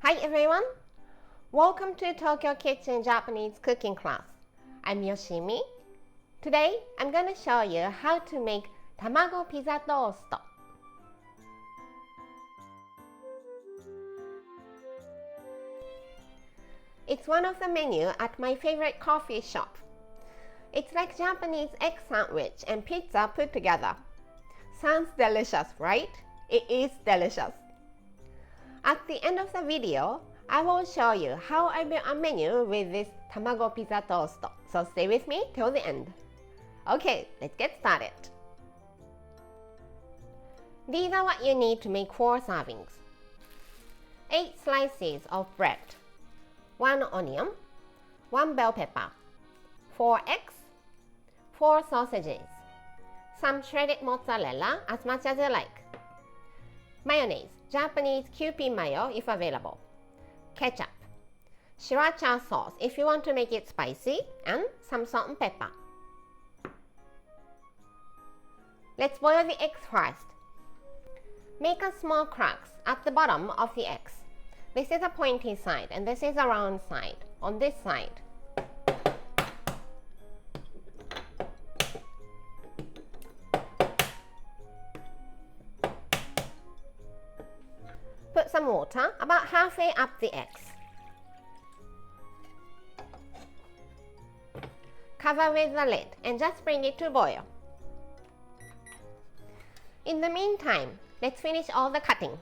Hi everyone! Welcome to Tokyo Kitchen Japanese cooking class. I'm Yoshimi. Today I'm going to show you how to make tamago pizza toast. It's one of the menu at my favorite coffee shop. It's like Japanese egg sandwich and pizza put together. Sounds delicious, right? It is delicious. At the end of the video, I will show you how I built a menu with this tamago pizza toast. So stay with me till the end. Okay, let's get started. These are what you need to make 4 servings. 8 slices of bread, 1 onion, 1 bell pepper, 4 eggs, 4 sausages, some shredded mozzarella as much as you like, mayonnaise, Japanese Kewpie mayo if available, ketchup, sriracha sauce if you want to make it spicy, and some salt and pepper. Let's boil the eggs first. Make a small cracks at the bottom of the eggs. This is a pointy side and this is a round side on this side. Put some water about halfway up the eggs. Cover with the lid and just bring it to boil. In the meantime, let's finish all the cutting.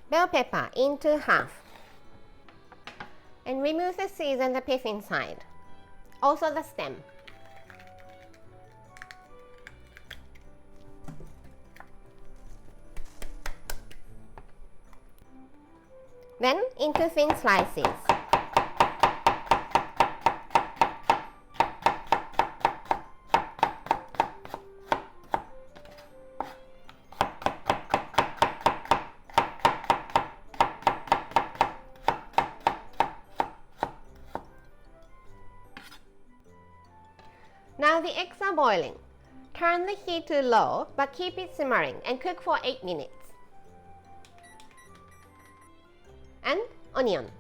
Bell pepper into half and remove the seeds and the pith inside, also the stem. Then into thin slices. Now the eggs are boiling. Turn the heat to low but keep it simmering and cook for 8 minutes. And onion.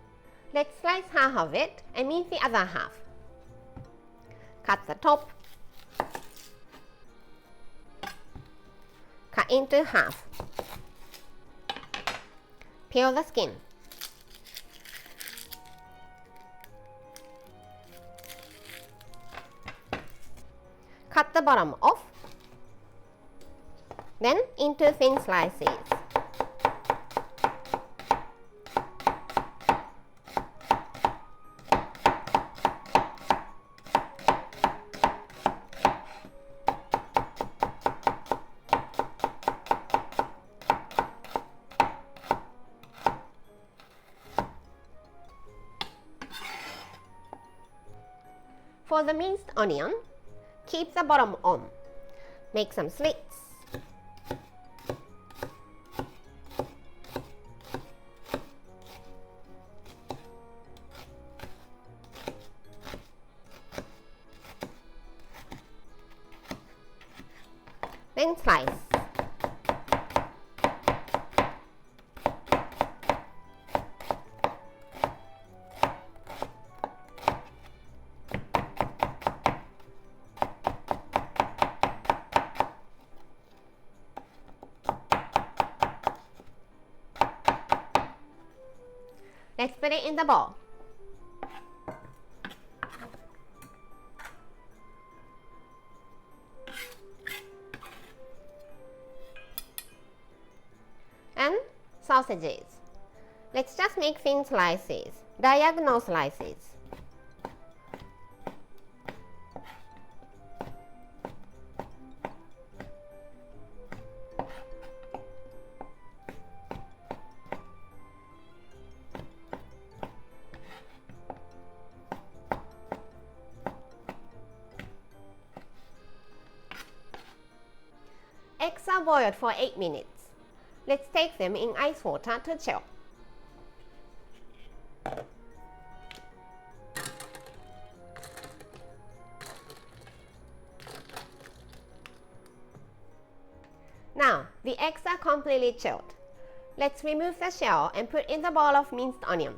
Let's slice half of it and mince the other half. Cut the top. Cut into half. Peel the skin. Cut the bottom off. Then into thin slices. For the minced onion, keep the bottom on. Make some slits. Then slice. Let's put it in the bowl. And sausages. Let's just make thin slices, diagonal slices. Eggs are boiled for 8 minutes. Let's take them in ice water to chill. Now, the eggs are completely chilled. Let's remove the shell and put in the bowl of minced onion.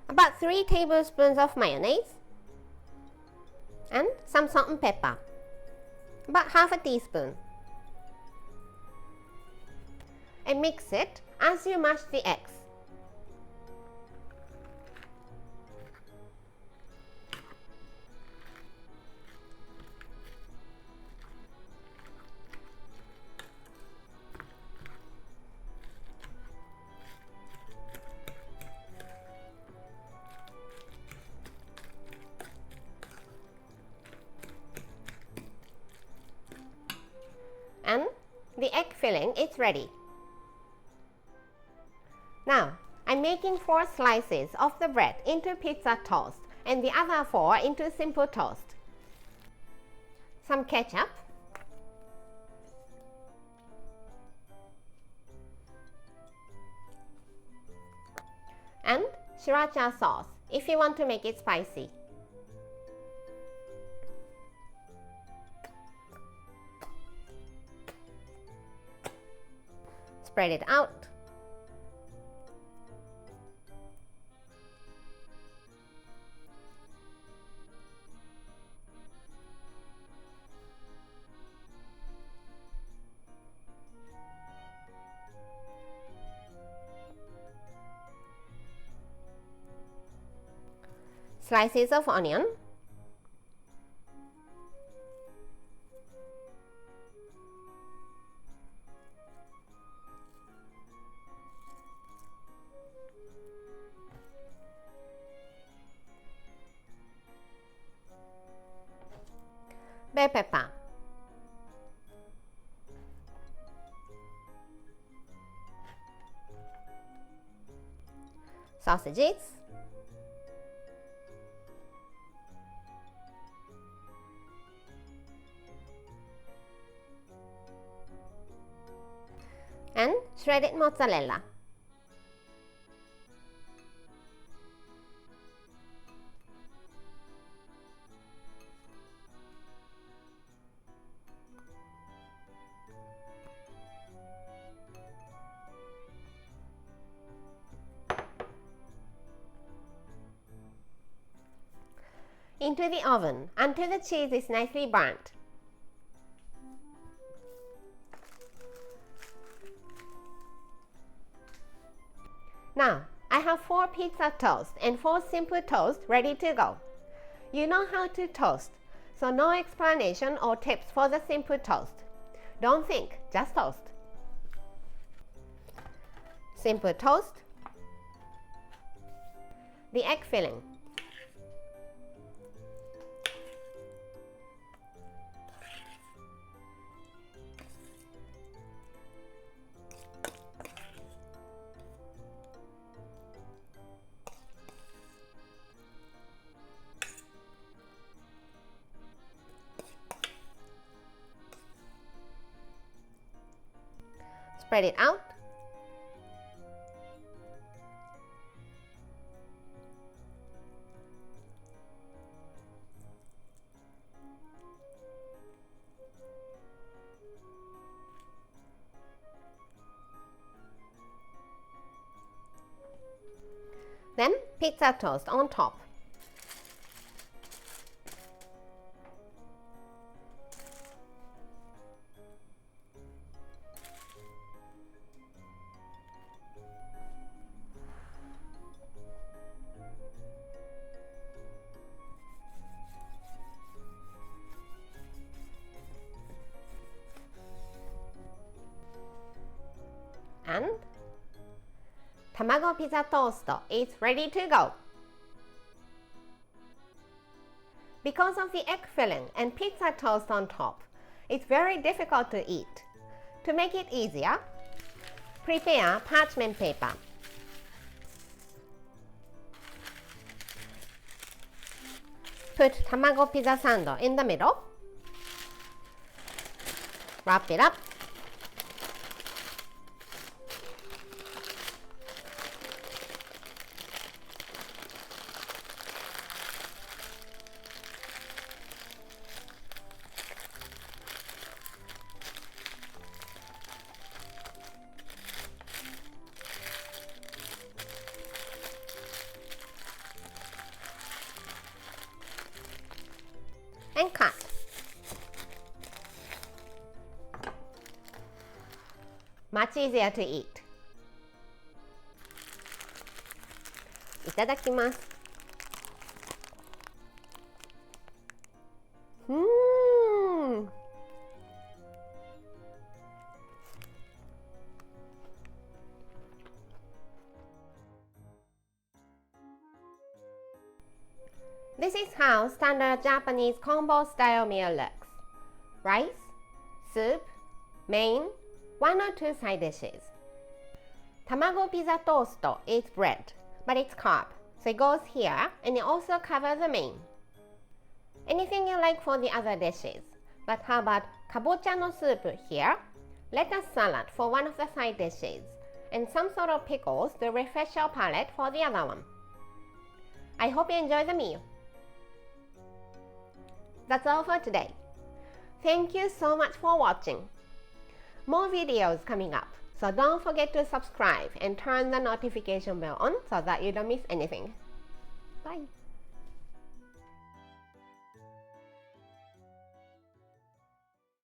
About 3 tablespoons of mayonnaise and some salt and pepper, about half a teaspoon, and mix it as you mash the eggs. And the egg filling is ready. Now, I'm making 4 slices of the bread into pizza toast and the other 4 into simple toast. Some ketchup, and sriracha sauce if you want to make it spicy. Spread it out. Slices of onion, bell pepper, sausages, and shredded mozzarella. Into the oven until the cheese is nicely burnt. Now, I have 4 pizza toast and 4 simple toast ready to go. You know how to toast, so no explanation or tips for the simple toast. Don't think, just toast. Simple toast, the egg filling, spread it out. Then pizza toast on top. And tamago pizza toast is ready to go. Because of the egg filling and pizza toast on top, it's very difficult to eat. To make it easier, prepare parchment paper. Put tamago pizza sando in the middle. Wrap it up. and cut. Much easier to eat. いただきます。This is how standard Japanese combo style meal looks. Rice, soup, main, 1 or 2 side dishes. Tamago pizza toast is bread, but it's carb, so it goes here and it also covers the main. Anything you like for the other dishes, but how about kabocha no soup here, lettuce salad for one of the side dishes, and some sort of pickles to refresh your palate for the other one. I hope you enjoy the meal. That's all for today. Thank you so much for watching. More videos coming up, so don't forget to subscribe and turn the notification bell on so that you don't miss anything. Bye.